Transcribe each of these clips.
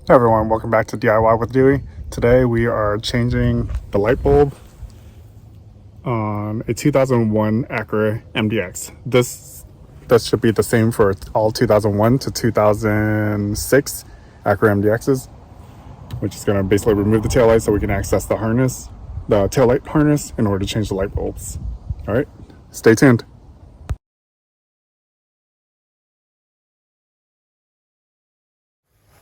Hey everyone, welcome back to DIY with Dewey. Today we are changing the light bulb on a 2001 Acura MDX. This should be the same for all 2001 to 2006 Acura MDXs. We're just going to basically remove the taillight so we can access the taillight harness in order to change the light bulbs. All right, stay tuned.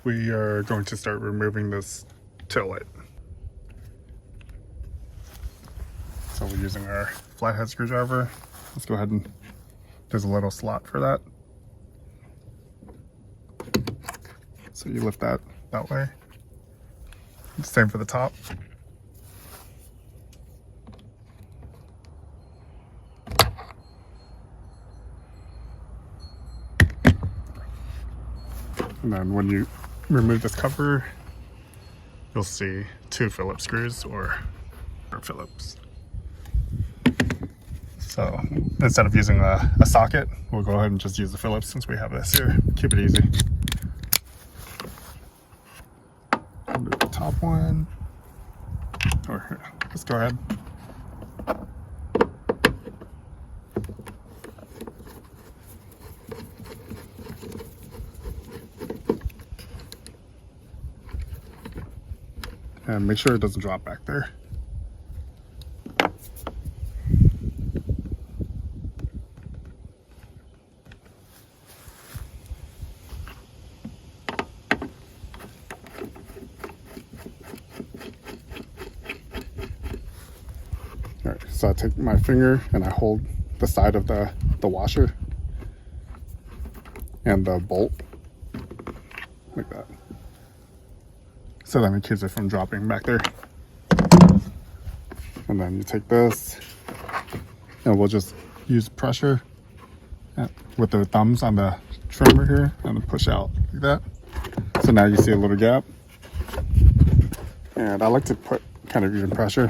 We are going to start removing this taillight. So we're using our flathead screwdriver. Let's go ahead and, there's a little slot for that. So you lift that way. Same for the top. And then when you remove this cover, you'll see two Phillips screws or Phillips. So instead of using a socket, we'll go ahead and just use the Phillips since we have this here. Keep it easy. Do the top one. Or here, let's go ahead. And make sure it doesn't drop back there. All right, so I take my finger and I hold the side of the washer and the bolt like that. So then it keeps it from dropping back there. And then you take this and we'll just use pressure with the thumbs on the trimmer here and then push out like that. So now you see a little gap. And I like to put kind of even pressure.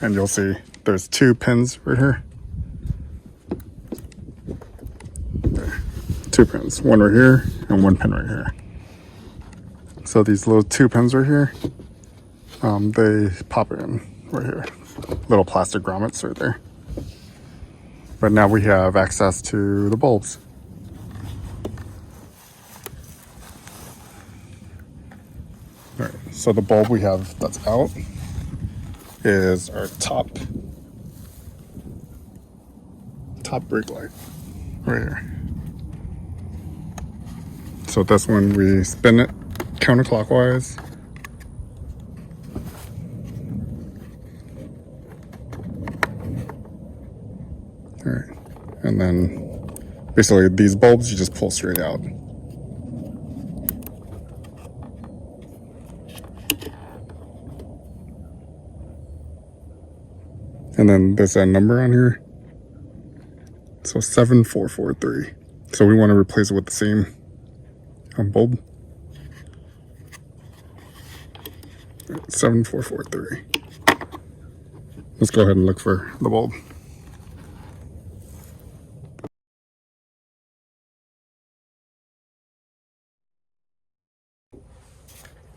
And you'll see there's two pins right here. There. Two pins, one right here and one pin right here. So these little two pins right here, they pop in right here. Little plastic grommets right there. But now we have access to the bulbs. All right, so the bulb we have that's out is our top brake light right here. So this one we spin it counterclockwise. All right, and then basically these bulbs you just pull straight out. And then there's a number on here. So 7443. So we want to replace it with the same bulb. 7443. Let's go ahead and look for the bulb.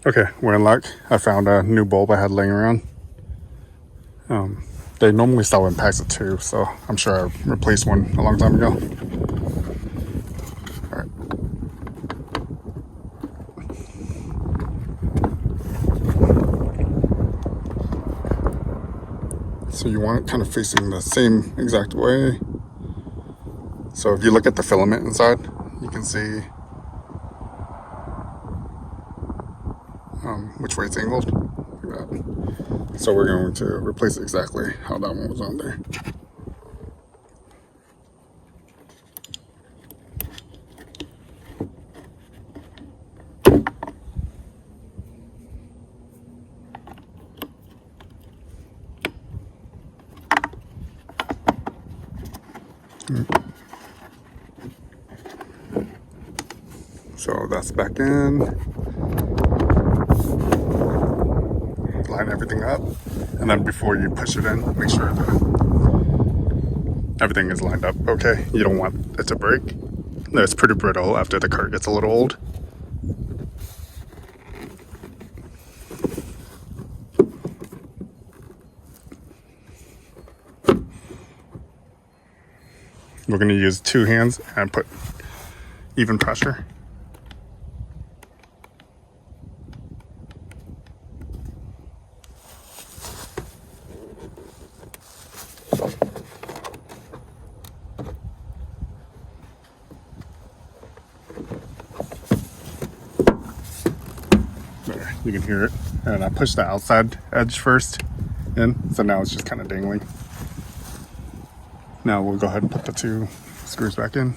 Okay, we're in luck. I found a new bulb I had laying around. They normally sell in packs of 2, so I'm sure I replaced one a long time ago. All right. So you want it kind of facing the same exact way. So if you look at the filament inside, you can see which way it's angled. Like that. So we're going to replace it exactly how that one was on there. So that's back in. line everything up, and then before you push it in, make sure that everything is lined up okay. You don't want it to break. It's pretty brittle after the cart gets a little old. We're going to use 2 hands and put even pressure. There, you can hear it. And I pushed the outside edge first in, so now it's just kind of dangling. Now we'll go ahead and put the 2 screws back in.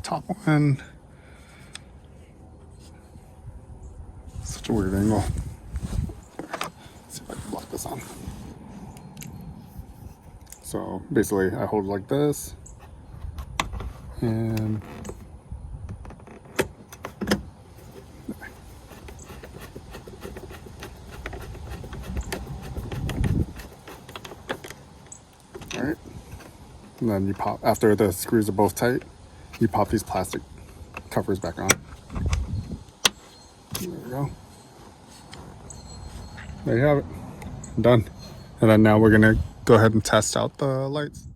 Top one. Such a weird angle. Let's see if I can block this on. So basically I hold it like this and all right. And then you pop, after the screws are both tight, you pop these plastic covers back on. There we go. There you have it. Done. And then now we're gonna go ahead and test out the lights.